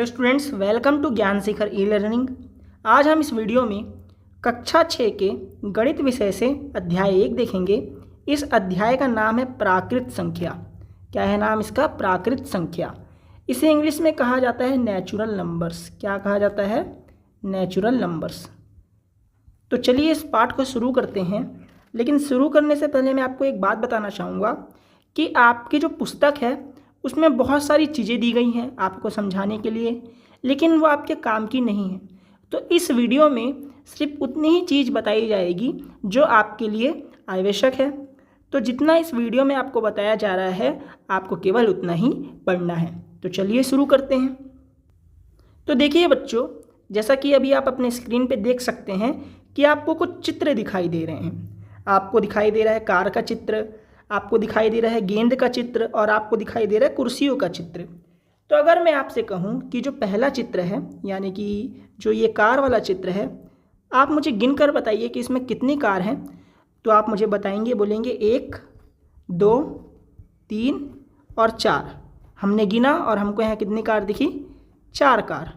Hello students, welcome to ज्ञान शिखर e learning. आज हम इस वीडियो में कक्षा 6 के गणित विषय से अध्याय 1 देखेंगे। इस अध्याय का नाम है प्राकृत संख्या। क्या है नाम इसका? प्राकृत संख्या। इसे इंग्लिश में कहा जाता है नेचुरल नंबर्स। क्या कहा जाता है? Natural numbers. तो चलिए इस पाठ को शुरू करते हैं। लेकिन शुरू करने से पहले मैं आपको एक बात बताना चाहूँगा कि आपकी जो पुस्तक है उसमें बहुत सारी चीज़ें दी गई हैं आपको समझाने के लिए, लेकिन वो आपके काम की नहीं है। तो इस वीडियो में सिर्फ उतनी ही चीज़ बताई जाएगी जो आपके लिए आवश्यक है। तो जितना इस वीडियो में आपको बताया जा रहा है आपको केवल उतना ही पढ़ना है। तो चलिए शुरू करते हैं। तो देखिए बच्चों, जैसा कि अभी आप अपने स्क्रीन पे देख सकते हैं कि आपको कुछ चित्र दिखाई दे रहे हैं। आपको दिखाई दे रहा है कार का चित्र, आपको दिखाई दे रहा है गेंद का चित्र और आपको दिखाई दे रहा है कुर्सियों का चित्र। तो अगर मैं आपसे कहूँ कि जो पहला चित्र है, यानी कि जो ये कार वाला चित्र है, आप मुझे गिन कर बताइए कि इसमें कितनी कार हैं। तो आप मुझे बताएंगे, बोलेंगे 1, 2, 3 और 4। हमने गिना और हमको यहाँ कितनी कार दिखी? 4 कार।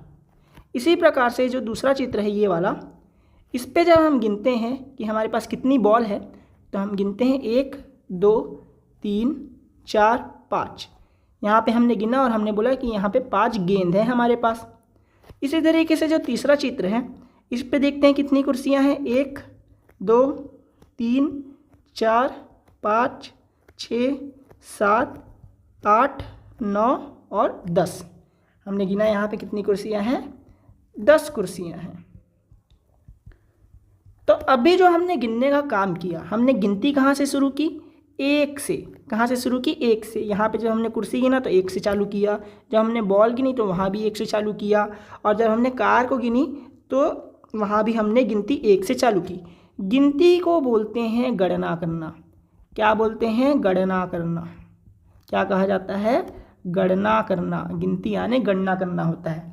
इसी प्रकार से जो दूसरा चित्र है ये वाला, इस पे जब हम गिनते हैं कि हमारे पास कितनी बॉल है, तो हम गिनते हैं 1, 2, 3, 4, 5। यहाँ पे हमने गिना और हमने बोला कि यहाँ पे 5 गेंद है हमारे पास। इसी तरीके से जो तीसरा चित्र है, इस पे देखते हैं कितनी कुर्सियाँ हैं। 1, 2, 3, 4, 5, 6, 7, 8, 9 और 10। हमने गिना यहाँ पे कितनी कुर्सियाँ हैं? 10 कुर्सियाँ हैं। तो अभी जो हमने गिनने का काम किया, हमने गिनती कहाँ से शुरू की? 1 से। कहाँ से शुरू की? 1 से। यहाँ पे जब हमने कुर्सी गिना तो 1 से चालू किया, जब हमने बॉल गिनी तो वहाँ भी 1 से चालू किया, और जब हमने कार को गिनी तो वहाँ भी हमने गिनती 1 से चालू की। गिनती को बोलते हैं गणना करना। क्या बोलते हैं? गणना करना। क्या कहा जाता है? गणना करना। गिनती यानी गणना करना होता है।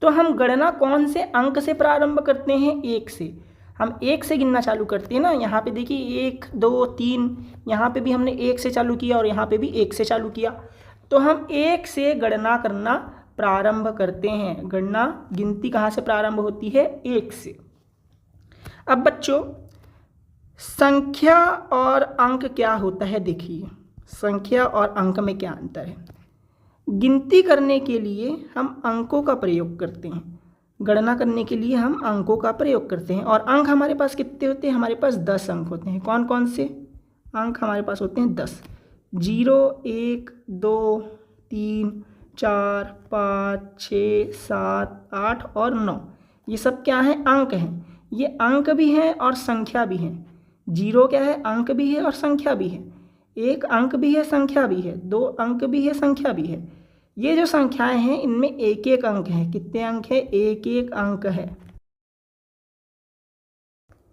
तो हम गणना कौन से अंक से प्रारंभ करते हैं? 1 से। हम 1 से गिनना चालू करते हैं ना। यहाँ पे देखिए 1, 2, 3, यहाँ पे भी हमने 1 से चालू किया और यहाँ पे भी 1 से चालू किया। तो हम 1 से गणना करना प्रारंभ करते हैं। गणना, गिनती कहाँ से प्रारंभ होती है? 1 से। अब बच्चों, संख्या और अंक क्या होता है? देखिए, संख्या और अंक में क्या अंतर है। गिनती करने के लिए हम अंकों का प्रयोग करते हैं, गणना करने के लिए हम अंकों का प्रयोग करते हैं। और अंक हमारे पास कितने होते हैं? हमारे पास 10 अंक होते हैं। कौन कौन से अंक हमारे पास होते हैं? 10। 0, 1, 2, 3, 4, 5, 6, 7, 8 और 9। ये सब क्या है? अंक हैं। ये अंक भी हैं और संख्या भी हैं। 0 क्या है? अंक भी है और संख्या भी है। 1 अंक भी है, संख्या भी है। 2 अंक भी है, संख्या भी है। ये जो संख्याएं हैं इनमें 1-1 अंक है। कितने अंक है? 1-1 अंक है।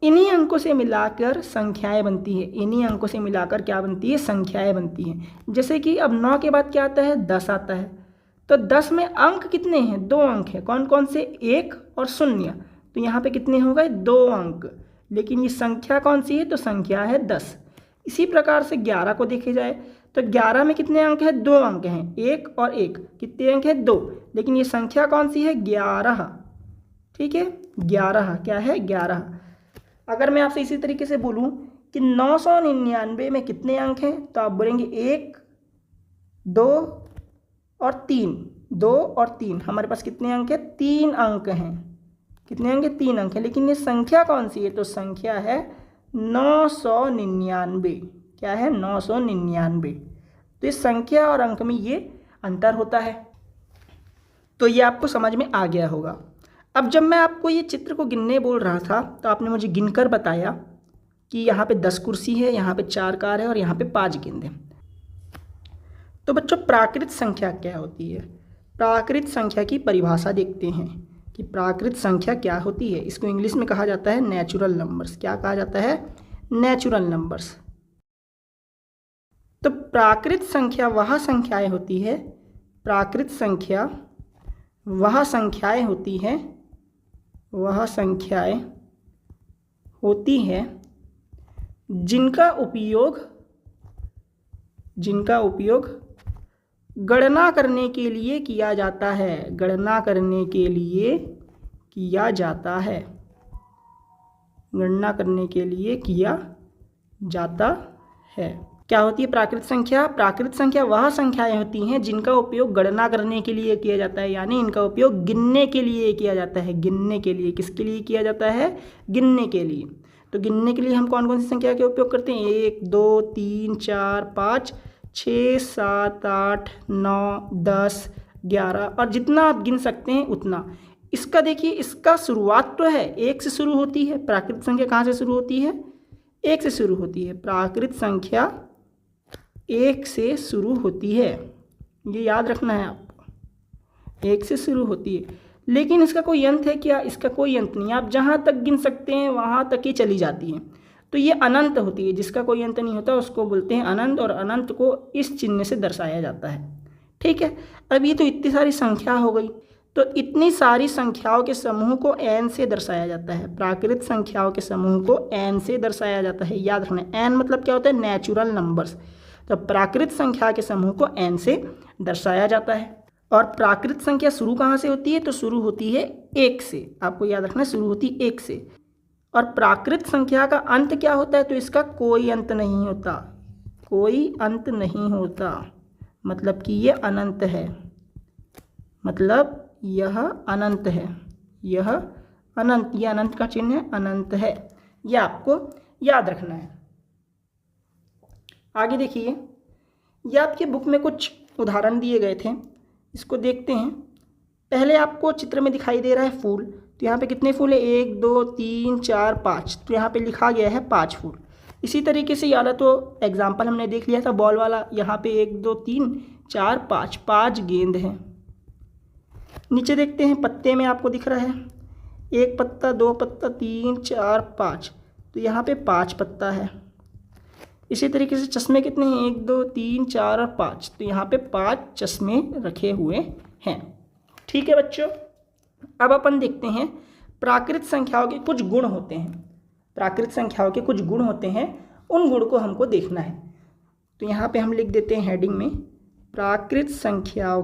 इन्हीं अंकों से मिलाकर संख्याएं बनती है। इन्हीं अंकों से मिलाकर क्या बनती है? संख्याएं बनती हैं। जैसे कि अब 9 के बाद क्या आता है? 10 आता है। तो 10 में अंक कितने हैं? 2 अंक हैं। कौन कौन से? 1 और 0। तो यहाँ पे कितने हो गए? 2 अंक। लेकिन ये संख्या कौन सी है? तो संख्या है 10। इसी प्रकार से 11 को देखे जाए तो 11 में कितने अंक हैं? 2 अंक हैं। 1 और 1। कितने अंक हैं? 2। लेकिन ये संख्या कौन सी है? 11। ठीक है, 11। क्या है? 11। अगर मैं आपसे इसी तरीके से बोलूं कि 999 में कितने अंक हैं, तो आप बोलेंगे 1, 2 और 3। 2 और 3, हमारे पास कितने अंक हैं? 3 अंक हैं। कितने अंक हैं? 3 अंक हैं। लेकिन ये संख्या कौन सी है? तो संख्या है 999। क्या है? 999। तो इस संख्या और अंक में ये अंतर होता है। तो ये आपको समझ में आ गया होगा। अब जब मैं आपको ये चित्र को गिनने बोल रहा था तो आपने मुझे गिनकर बताया कि यहाँ पे 10 कुर्सी है, यहाँ पे 4 कार है और यहाँ पे 5 गेंद है। तो बच्चों, प्राकृत संख्या क्या होती है? प्राकृत संख्या की परिभाषा देखते हैं कि प्राकृत संख्या क्या होती है। इसको इंग्लिश में कहा जाता है नेचुरल नंबर्स। क्या कहा जाता है? Natural numbers. तो प्राकृत संख्या वह संख्याएं होती है, प्राकृत संख्या वह संख्याएं होती हैं, वह संख्याएं होती हैं जिनका उपयोग गणना करने के लिए किया जाता है, गणना करने के लिए किया जाता है, गणना करने के लिए किया जाता है। क्या होती है प्राकृत संख्या? प्राकृत संख्या वह संख्याएं होती हैं जिनका उपयोग गणना करने के लिए किया जाता है, यानी इनका उपयोग गिनने के लिए किया जाता है। गिनने के लिए, किसके लिए किया जाता है? गिनने के लिए। तो गिनने के लिए हम कौन कौन सी संख्या के उपयोग करते हैं? 1 2 3 4 5 6 7 8 9 10 11 और जितना आप गिन सकते हैं उतना। इसका देखिए, इसका शुरुआत तो है 1 से शुरू होती है। प्राकृत संख्या कहाँ से शुरू होती है? 1 से शुरू होती है। प्राकृत संख्या 1 से शुरू होती है, ये याद रखना है आपको। 1 से शुरू होती है, लेकिन इसका कोई अंत है क्या? इसका कोई अंत नहीं। आप जहाँ तक गिन सकते हैं वहाँ तक ही चली जाती हैं, तो ये अनंत होती है। जिसका कोई अंत नहीं होता उसको बोलते हैं अनंत, और अनंत को इस चिन्ह से दर्शाया जाता है। ठीक है, अब ये तो इतनी सारी संख्या हो गई, तो इतनी सारी संख्याओं के समूह को n से दर्शाया जाता है। प्राकृत संख्याओं के समूह को n से दर्शाया जाता है, याद रखना। n मतलब क्या होता है? Natural numbers. तो प्राकृत संख्या के समूह को n से दर्शाया जाता है। और प्राकृत संख्या शुरू कहाँ से होती है? तो शुरू होती है 1 से। आपको याद रखना, शुरू होती है 1 से। और प्राकृत संख्या का अंत क्या होता है? तो इसका कोई अंत नहीं होता, कोई अंत नहीं होता, मतलब कि ये अनंत है, मतलब यह अनंत है, यह अनंत, यह अनंत का चिन्ह है, अनंत है। यह आपको याद रखना है। आगे देखिए, यह आपके बुक में कुछ उदाहरण दिए गए थे, इसको देखते हैं। पहले आपको चित्र में दिखाई दे रहा है फूल, तो यहाँ पे कितने फूल है? 1 2 3 4 5, तो यहाँ पे लिखा गया है 5 फूल। इसी तरीके से याद है तो एग्जाम्पल हमने देख लिया था बॉल वाला, यहाँ पे 1 2 3 4 5, 5 गेंद हैं। नीचे देखते हैं, पत्ते में आपको दिख रहा है 1 पत्ता 2 पत्ता 3 4 5, तो यहाँ पे 5 पत्ता है। इसी तरीके से चश्मे कितने हैं? 1 2 3 4 और 5, तो यहाँ पे 5 चश्मे रखे हुए हैं। ठीक है बच्चों, अब अपन देखते हैं प्राकृत संख्याओं के कुछ गुण होते हैं। प्राकृत संख्याओं के कुछ गुण होते हैं, उन गुण को हमको देखना है। तो यहाँ पे हम लिख देते हैं हेडिंग में, प्राकृत संख्याओं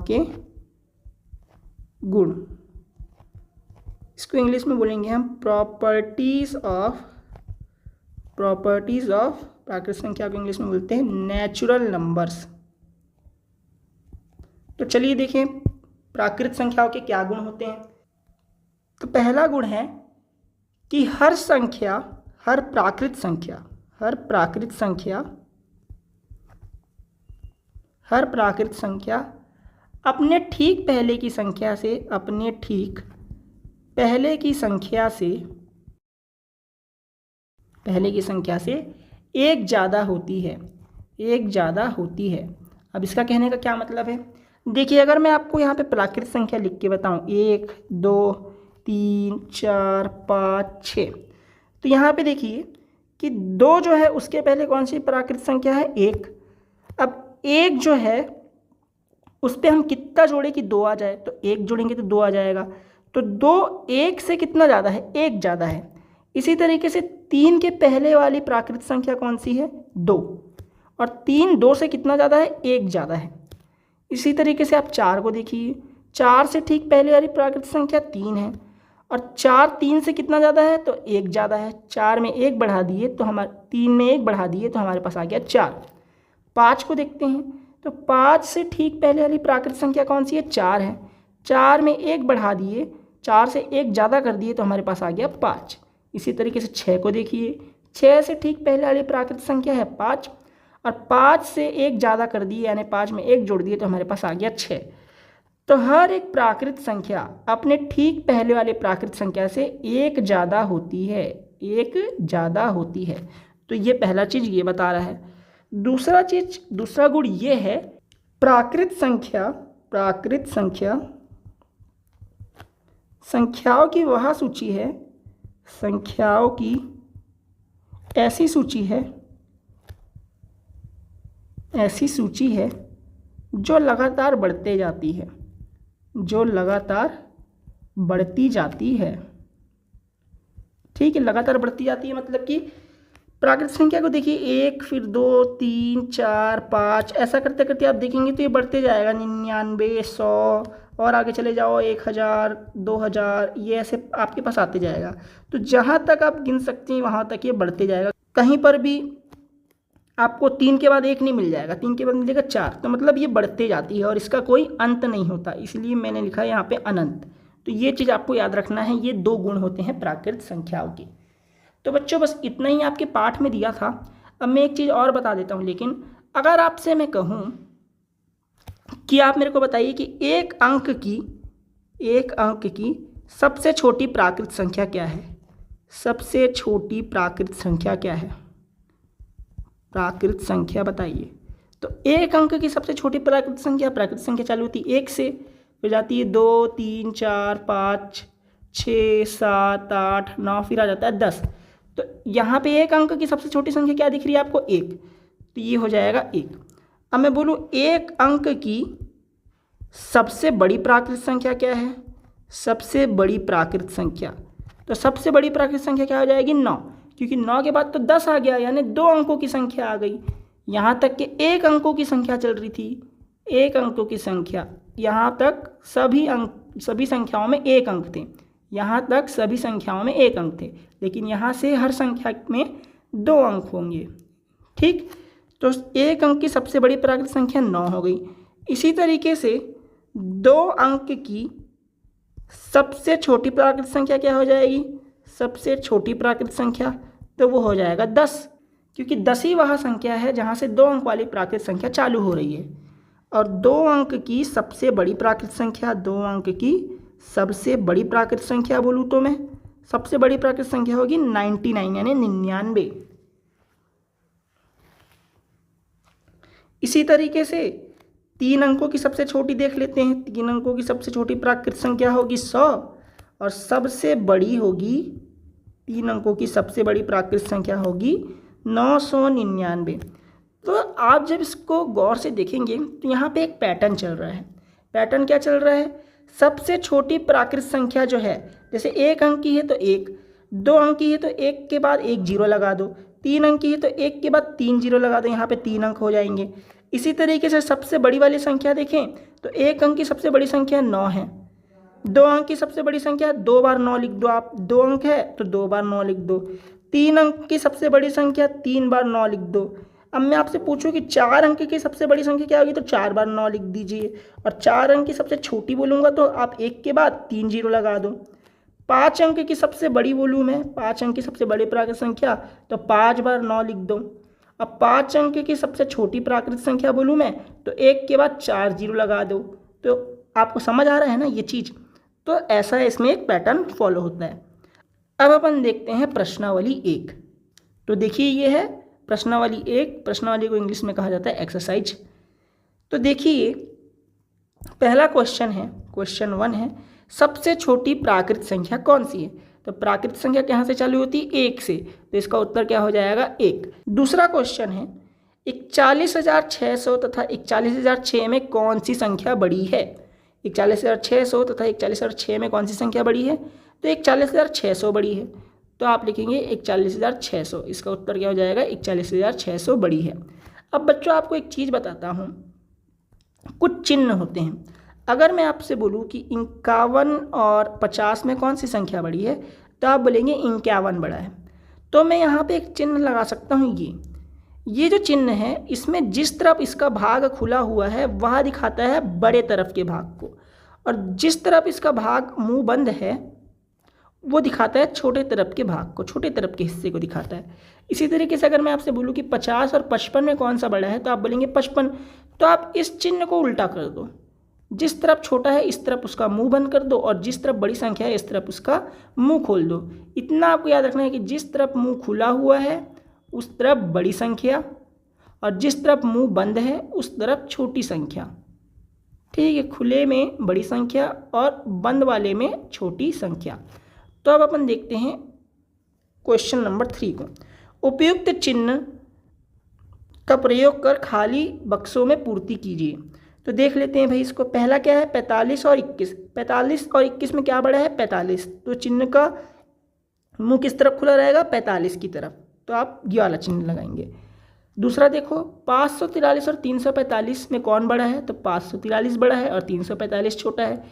के गुण। इसको इंग्लिश में बोलेंगे हम प्रॉपर्टीज ऑफ प्राकृत संख्या को इंग्लिश में बोलते हैं नेचुरल नंबर्स। तो चलिए देखें प्राकृत संख्याओं के क्या गुण होते हैं। तो पहला गुण है कि हर प्राकृत संख्या अपने ठीक पहले की संख्या से एक ज़्यादा होती है। अब इसका कहने का क्या मतलब है? देखिए, अगर मैं आपको यहाँ पे प्राकृत संख्या लिख के बताऊँ 1 2 3 4 5 6, तो यहाँ पे देखिए कि 2 जो है उसके पहले कौन सी प्राकृत संख्या है? 1। अब 1 जो है उस पर हम कितना जोड़े कि 2 आ जाए? तो 1 जोड़ेंगे तो 2 आ जाएगा। तो 2 1 से कितना ज़्यादा है? 1 ज़्यादा है। इसी तरीके से 3 के पहले वाली प्राकृत संख्या कौन सी है? 2, और 3 2 से कितना ज़्यादा है? 1 ज़्यादा है। इसी तरीके से आप 4 को देखिए, 4 से ठीक पहले वाली प्राकृत संख्या 3 है, और 4 3 से कितना ज़्यादा है? तो 1 ज़्यादा है। 4 में 1 बढ़ा दिए तो 3 में 1 बढ़ा दिए तो हमारे पास आ गया 4। 5 को देखते हैं, तो 5 से ठीक पहले वाली प्राकृत संख्या कौन सी है? 4 है। 4 में 1 बढ़ा दिए, 4 से 1 ज़्यादा कर दिए तो हमारे पास आ गया 5। इसी तरीके से 6 को देखिए, 6 से ठीक पहले वाली प्राकृत संख्या है 5, और 5 से 1 ज़्यादा कर दिए यानी 5 में 1 जोड़ दिए तो हमारे पास आ गया 6। तो हर एक प्राकृत संख्या अपने ठीक पहले वाले प्राकृत संख्या से एक ज़्यादा होती है, तो ये पहला चीज़ ये बता रहा है। दूसरा गुण ये है, प्राकृत संख्या संख्याओं की वह सूची है, संख्याओं की ऐसी सूची है जो लगातार बढ़ती जाती है। ठीक है, लगातार बढ़ती जाती है मतलब कि प्राकृतिक संख्या को देखिए 1, फिर 2, 3, 4, 5 ऐसा करते करते आप देखेंगे तो ये बढ़ते जाएगा 99, 100 और आगे चले जाओ 1000, 2000, ये ऐसे आपके पास आते जाएगा। तो जहाँ तक आप गिन सकते हैं वहाँ तक ये बढ़ते जाएगा। कहीं पर भी आपको 3 के बाद 1 नहीं मिल जाएगा, 3 के बाद मिलेगा 4, तो मतलब ये बढ़ते जाती है और इसका कोई अंत नहीं होता, इसलिए मैंने लिखा है यहाँ पे अनंत। तो ये चीज़ आपको याद रखना है, ये 2 गुण होते हैं प्राकृत संख्याओं के। तो बच्चों बस इतना ही आपके पाठ में दिया था। अब मैं एक चीज़ और बता देता हूँ, लेकिन अगर आपसे मैं कहूँ कि आप मेरे को बताइए कि एक अंक की सबसे छोटी प्राकृत संख्या क्या है? सबसे छोटी प्राकृत संख्या क्या है? प्राकृत संख्या बताइए। तो एक अंक की सबसे छोटी प्राकृत संख्या चालू होती है 1 से, फिर जाती है 2, 3, 4, 5, 6, 7, 8, 9, फिर आ जाता है 10। तो यहाँ पे एक अंक की सबसे छोटी संख्या क्या दिख रही है आपको? 1, तो ये हो जाएगा 1। अब मैं बोलूँ एक अंक की सबसे बड़ी प्राकृत संख्या क्या है? सबसे बड़ी प्राकृत संख्या, तो सबसे बड़ी प्राकृत संख्या क्या हो जाएगी? 9, क्योंकि 9 के बाद तो 10 आ गया, यानी 2 अंकों की संख्या आ गई। यहाँ तक कि एक अंकों की संख्या चल रही थी, एक अंकों की संख्या, यहाँ तक सभी संख्याओं में एक अंक थे, यहाँ तक सभी संख्याओं में एक अंक थे, लेकिन यहाँ से हर संख्या में 2 अंक होंगे। ठीक, तो एक अंक की सबसे बड़ी प्राकृत संख्या 9 हो गई। इसी तरीके से 2 अंक की सबसे छोटी प्राकृत संख्या क्या हो जाएगी? सबसे छोटी प्राकृत संख्या, तो वो हो जाएगा 10, क्योंकि 10 ही वह संख्या है जहाँ से 2 अंक वाली प्राकृत संख्या चालू हो रही है। और 2 अंक की सबसे बड़ी प्राकृत संख्या, 2 अंक की सबसे बड़ी प्राकृत संख्या बोलूँ तो मैं सबसे बड़ी प्राकृत संख्या होगी 99, यानी 99। इसी तरीके से 3 अंकों की सबसे छोटी देख लेते हैं। 3 अंकों की सबसे छोटी प्राकृत संख्या होगी 100 और सबसे बड़ी होगी, 3 अंकों की सबसे बड़ी प्राकृत संख्या होगी 999। तो आप जब इसको गौर से देखेंगे तो यहाँ पे एक पैटर्न चल रहा है। पैटर्न क्या चल रहा है? सबसे छोटी प्राकृत संख्या जो है, जैसे 1 अंक की है तो 1, 2 अंक की है तो 1 के बाद 1 जीरो लगा दो, 3 अंक की है तो 1 के बाद 3 जीरो लगा दो, यहाँ पे 3 अंक हो जाएंगे। इसी तरीके से सबसे बड़ी वाली संख्या देखें तो 1 अंक की सबसे बड़ी संख्या 9 है, 2 अंक की सबसे बड़ी संख्या 2 बार 9 लिख दो आप, 2 अंक है तो 2 बार 9 लिख दो। 3 अंक की सबसे बड़ी संख्या 3 बार 9 लिख दो। अब मैं आपसे पूछूं कि 4 अंक की सबसे बड़ी संख्या क्या होगी, तो 4 बार 9 लिख दीजिए। और 4 अंक की सबसे छोटी बोलूँगा तो आप 1 के बाद 3 जीरो लगा दो। 5 अंक की सबसे बड़ी बोलूँ मैं, 5 अंक की सबसे बड़ी प्राकृत संख्या, तो 5 बार 9 लिख दो। अब 5 अंक की सबसे छोटी प्राकृत संख्या बोलूँ मैं तो 1 के बाद 4 जीरो लगा दो। तो आपको समझ आ रहा है ना ये चीज़? तो ऐसा इसमें एक पैटर्न फॉलो होता है। अब अपन देखते हैं प्रश्नावली 1। तो देखिए ये है प्रश्नावली 1। प्रश्नावली को इंग्लिश में कहा जाता है एक्सरसाइज। तो देखिए पहला क्वेश्चन है, क्वेश्चन 1 है, सबसे छोटी प्राकृत संख्या कौन सी है? तो प्राकृत संख्या कहाँ से चालू होती है? 1 से, तो इसका उत्तर क्या हो जाएगा? 1। दूसरा क्वेश्चन है 41,600 तथा 41,006 में कौन सी संख्या बड़ी है? 41,600 तथा 41,006 में कौन सी संख्या बड़ी है? तो 41,600 बड़ी है, तो आप लिखेंगे 41,600। इसका उत्तर क्या हो जाएगा? 41,600 बड़ी है। अब बच्चों आपको एक चीज़ बताता हूँ, कुछ चिन्ह होते हैं। अगर मैं आपसे बोलूँ कि 51 और 50 में कौन सी संख्या बड़ी है, तो आप बोलेंगे 51 बड़ा है। तो मैं यहाँ पे एक चिन्ह लगा सकता हूँ, ये जो चिन्ह है इसमें जिस तरफ इसका भाग खुला हुआ है वह दिखाता है बड़े तरफ के भाग को, और जिस तरफ इसका भाग मुंह बंद है वो दिखाता है छोटे तरफ के भाग को, छोटे तरफ के हिस्से को दिखाता है। इसी तरीके से अगर मैं आपसे बोलूँ कि 50 और 55 में कौन सा बड़ा है, तो आप बोलेंगे 55। तो आप इस चिन्ह को उल्टा कर दो, जिस तरफ छोटा है इस तरफ उसका मुंह बंद कर दो, और जिस तरफ बड़ी संख्या है इस तरफ उसका मुंह खोल दो। इतना आपको याद रखना है कि जिस तरफ मुंह खुला हुआ है उस तरफ बड़ी संख्या, और जिस तरफ मुंह बंद है उस तरफ छोटी संख्या। ठीक है, खुले में बड़ी संख्या और बंद वाले में छोटी संख्या। तो अब अपन देखते हैं क्वेश्चन नंबर 3 को। उपयुक्त चिन्ह का प्रयोग कर खाली बक्सों में पूर्ति कीजिए। तो देख लेते हैं भाई इसको। पहला क्या है? 45 और 21। 45 और 21 में क्या बड़ा है? 45। तो चिन्ह का मुंह किस तरफ खुला रहेगा? 45 की तरफ। तो आप ये वाला चिन्ह लगाएंगे। दूसरा देखो 543 और 345 में कौन बड़ा है, तो 543 बड़ा है और 345 छोटा है,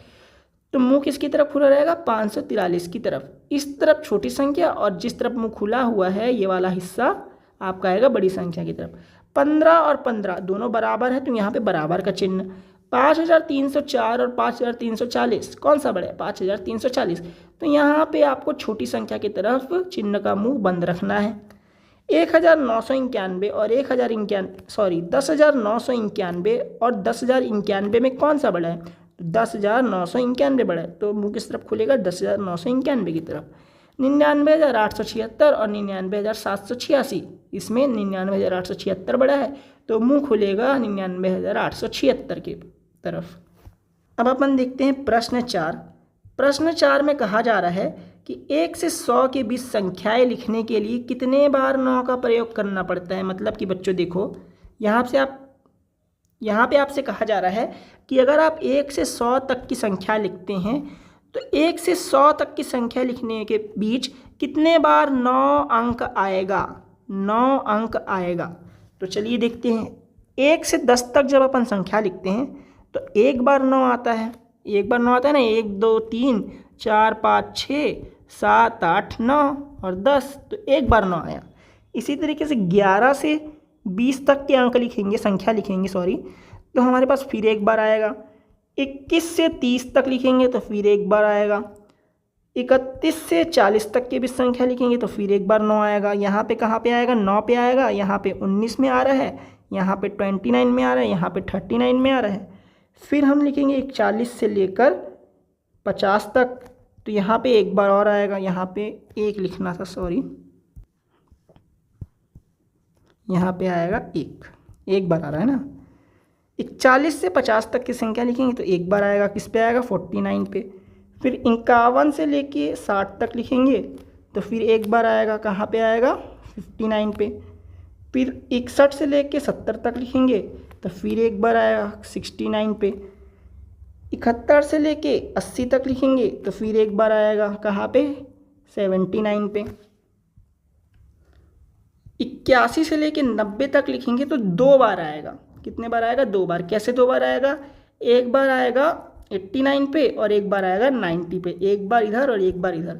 तो मुंह किसकी तरफ खुला रहेगा, 543 की तरफ। इस तरफ छोटी संख्या और जिस तरफ मुंह खुला हुआ है ये वाला हिस्सा आपका आएगा बड़ी संख्या की तरफ। 15 और 15 दोनों बराबर है, तो यहाँ पे बराबर का चिन्ह। 5304 और 5340 कौन सा बड़ा है, 5340, तो यहाँ पे आपको छोटी संख्या की तरफ चिन्ह का मुंह बंद रखना है। 1991 और 10,991 और 10,091 में कौन सा बड़ा है, 10,991 बड़ा है, तो मुंह किस तरफ खुलेगा, 10,991 की तरफ। 99,876 और 99,786, इसमें 99,876 बड़ा है, तो मुंह खुलेगा 99,876 की तरफ। अब अपन देखते हैं प्रश्न 4। प्रश्न 4 में कहा जा रहा है कि 1 से 100 के बीच संख्याएं लिखने के लिए कितने बार 9 का प्रयोग करना पड़ता है। मतलब कि बच्चों देखो यहाँ पे आपसे कहा जा रहा है कि अगर आप 1 से 100 तक की संख्या लिखते हैं तो 1 से 100 तक की संख्या लिखने के बीच कितने बार 9 अंक आएगा, 9 अंक आएगा। तो चलिए देखते हैं। 1 से 10 तक जब अपन संख्या लिखते हैं तो एक बार 9 आता है, एक बार 9 आता है ना, 1 2 3 4 5 6 7 8 9 और 10, तो एक बार 9 आया। इसी तरीके से 11 से 20 तक के अंक लिखेंगे, संख्या लिखेंगे सॉरी, तो हमारे पास फिर एक बार आएगा। 21 से 30 तक लिखेंगे तो फिर एक बार आएगा। 31 से 40 तक के भी संख्या लिखेंगे तो फिर एक बार 9 आएगा। यहाँ पे कहाँ पे आएगा, 9 पे आएगा। यहाँ पे 19 में आ रहा है, यहाँ पे 29 में आ रहा है, यहाँ पे 39 में आ रहा है। फिर हम लिखेंगे 41 से लेकर 50 तक, तो यहाँ पे एक बार और आएगा। यहाँ पे एक लिखना था सॉरी, यहाँ पे आएगा एक बार आ रहा है ना। 41 से 50 तक की संख्या लिखेंगे तो एक बार आएगा, किस पे आएगा, 49 पे। फिर 51 से लेके 60 तक लिखेंगे तो फिर एक बार आएगा, कहाँ पे आएगा, 59 पे। फिर 61 से लेके 70 तक लिखेंगे तो फिर एक बार आएगा, 69 पे। 71 से लेके 80 तक लिखेंगे तो फिर एक बार आएगा, कहाँ पे, 79 पे। 81 से लेके 90 तक लिखेंगे तो 2 बार आएगा। कितने बार आएगा, 2 बार। कैसे 2 बार आएगा, एक बार आएगा 89 पे और एक बार आएगा 90 पे, एक बार इधर और एक बार इधर।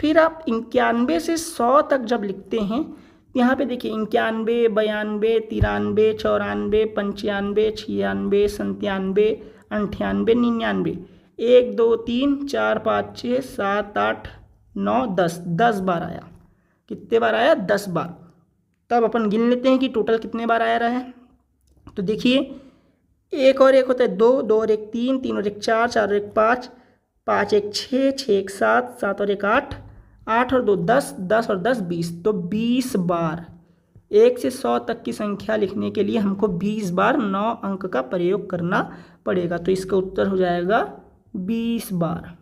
फिर आप 91 से 100 तक जब लिखते हैं, यहाँ पे देखिए 91 92 93 94 95 96 97 98 99, 1 2 3 4 5 6 7 8 9 10 बार आया। कितने बार आया, 10 बार। तब अपन गिन लेते हैं कि टोटल कितने बार आया रहा है। तो देखिए 1 और 1 होता है 2, 2 और 1 3, 3 और 1 4, 4 और 1 5, 5 1 6, 6 1 7, 7 और 1 8, 8 और 2 10, 10 और 10 20, तो 20 बार। 1 से 100 तक की संख्या लिखने के लिए हमको 20 बार 9 अंक का प्रयोग करना पड़ेगा। तो इसका उत्तर हो जाएगा 20 बार।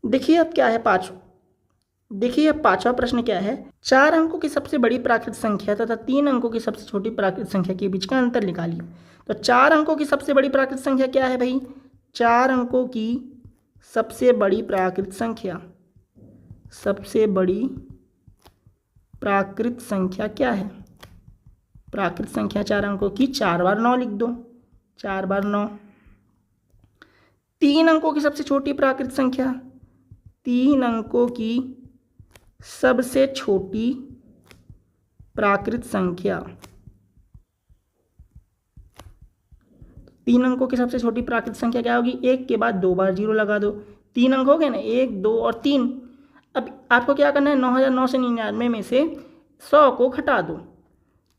देखिए अब क्या है देखिए अब पांचवा प्रश्न क्या है। 4 अंकों की सबसे बड़ी प्राकृत संख्या तथा 3 अंकों की सबसे छोटी प्राकृत संख्या के बीच का अंतर निकालिए। तो 4 अंकों की सबसे बड़ी प्राकृत संख्या क्या है भाई, 4 अंकों की सबसे बड़ी प्राकृत संख्या, सबसे बड़ी प्राकृत संख्या क्या है, प्राकृत संख्या 4 अंकों की, 4 बार 9 लिख दो, 4 बार 9। 3 अंकों की सबसे छोटी प्राकृत संख्या, 3 अंकों की सबसे छोटी प्राकृत संख्या, 3 अंकों की सबसे छोटी प्राकृत संख्या क्या होगी, 1 के बाद 2 बार 0 लगा दो। 3 अंक हो गए ना, 1 2 और 3। अब आपको क्या करना है, 9,999 में से 100 को घटा दो।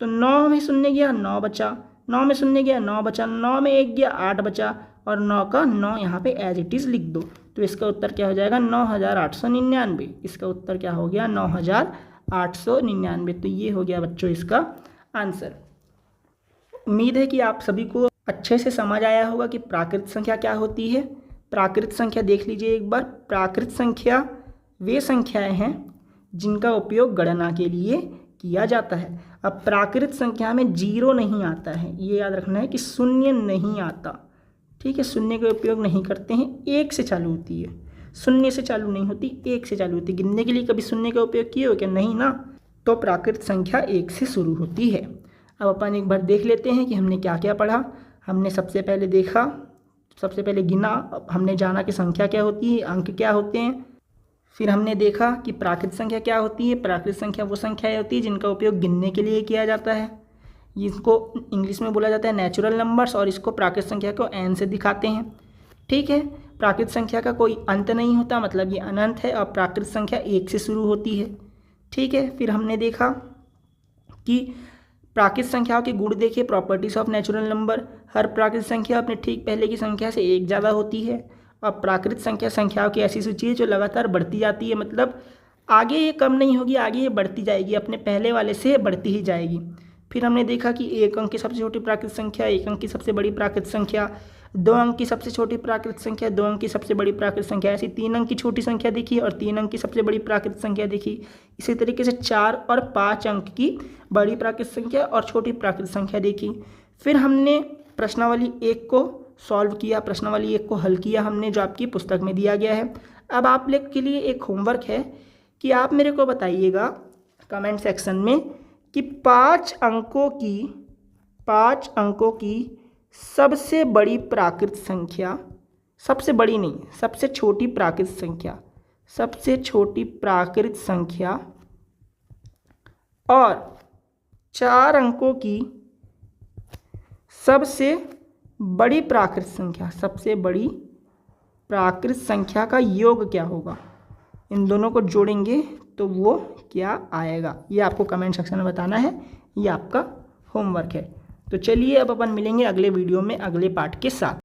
तो 9 में 0 गया 9 बचा, 9 में 0 गया 9 बचा, 9 में 1 गया 8 बचा, और 9 का 9 यहाँ पे एज इट इज़ लिख दो। तो इसका उत्तर क्या हो जाएगा, 9,899। इसका उत्तर क्या हो गया, 9,899। तो ये हो गया बच्चों इसका आंसर। उम्मीद है कि आप सभी को अच्छे से समझ आया होगा कि प्राकृत संख्या क्या होती है। प्राकृत संख्या देख लीजिए एक बार। प्राकृत संख्या वे संख्याएं हैं जिनका उपयोग गणना के लिए किया जाता है। अब प्राकृत संख्या में 0 नहीं आता है, ये याद रखना है कि 0 नहीं आता, ठीक है। 0 का उपयोग नहीं करते हैं, 1 से चालू होती है, 0 से चालू नहीं होती, 1 से चालू होती है। गिनने के लिए कभी 0 का उपयोग किए हो क्या, नहीं ना। तो प्राकृत संख्या 1 से शुरू होती है। अब अपन एक बार देख लेते हैं कि हमने क्या क्या पढ़ा। हमने सबसे पहले गिना, हमने जाना कि संख्या क्या होती है, अंक क्या होते हैं। फिर हमने देखा कि प्राकृत संख्या क्या होती है। प्राकृत संख्या वो संख्याएं होती है जिनका उपयोग गिनने के लिए किया जाता है। इसको इंग्लिश में बोला जाता है नेचुरल नंबर्स, और इसको प्राकृत संख्या को n से दिखाते हैं। ठीक है, प्राकृत संख्या का कोई अंत नहीं होता, मतलब ये अनंत है, और प्राकृत संख्या 1 से शुरू होती है। ठीक है, फिर हमने देखा कि प्राकृत संख्याओं के गुण देखे, प्रॉपर्टीज ऑफ नेचुरल नंबर। हर प्राकृत संख्या अपने ठीक पहले की संख्या से 1 ज़्यादा होती है, और प्राकृत संख्या संख्याओं की ऐसी सूची है जो लगातार बढ़ती जाती है, मतलब आगे ये कम नहीं होगी, आगे ये बढ़ती जाएगी, अपने पहले वाले से बढ़ती ही जाएगी। फिर हमने देखा कि 1 अंक की सबसे छोटी प्राकृत संख्या, 1 अंक की सबसे बड़ी प्राकृत संख्या, 2 अंक की सबसे छोटी प्राकृत संख्या, 2 अंक की सबसे बड़ी प्राकृत संख्या, ऐसी 3 अंक की छोटी संख्या देखी और 3 अंक की सबसे बड़ी प्राकृत संख्या देखी। इसी तरीके से 4 और 5 अंक की बड़ी प्राकृत संख्या और छोटी प्राकृत संख्या देखी। फिर हमने प्रश्नावली 1 को सॉल्व किया, प्रश्नावली 1 को हल किया हमने, जो आपकी पुस्तक में दिया गया है। अब आप लोग के लिए एक होमवर्क है कि आप मेरे को बताइएगा कमेंट सेक्शन में कि 5 अंकों की सबसे बड़ी प्राकृत संख्या, सबसे बड़ी नहीं, सबसे छोटी प्राकृत संख्या, सबसे छोटी प्राकृत संख्या, और 4 अंकों की सबसे बड़ी प्राकृत संख्या, सबसे बड़ी प्राकृत संख्या का योग क्या होगा। इन दोनों को जोड़ेंगे तो वो क्या आएगा, ये आपको कमेंट सेक्शन में बताना है। ये आपका होमवर्क है। तो चलिए अब अपन मिलेंगे अगले वीडियो में अगले पार्ट के साथ।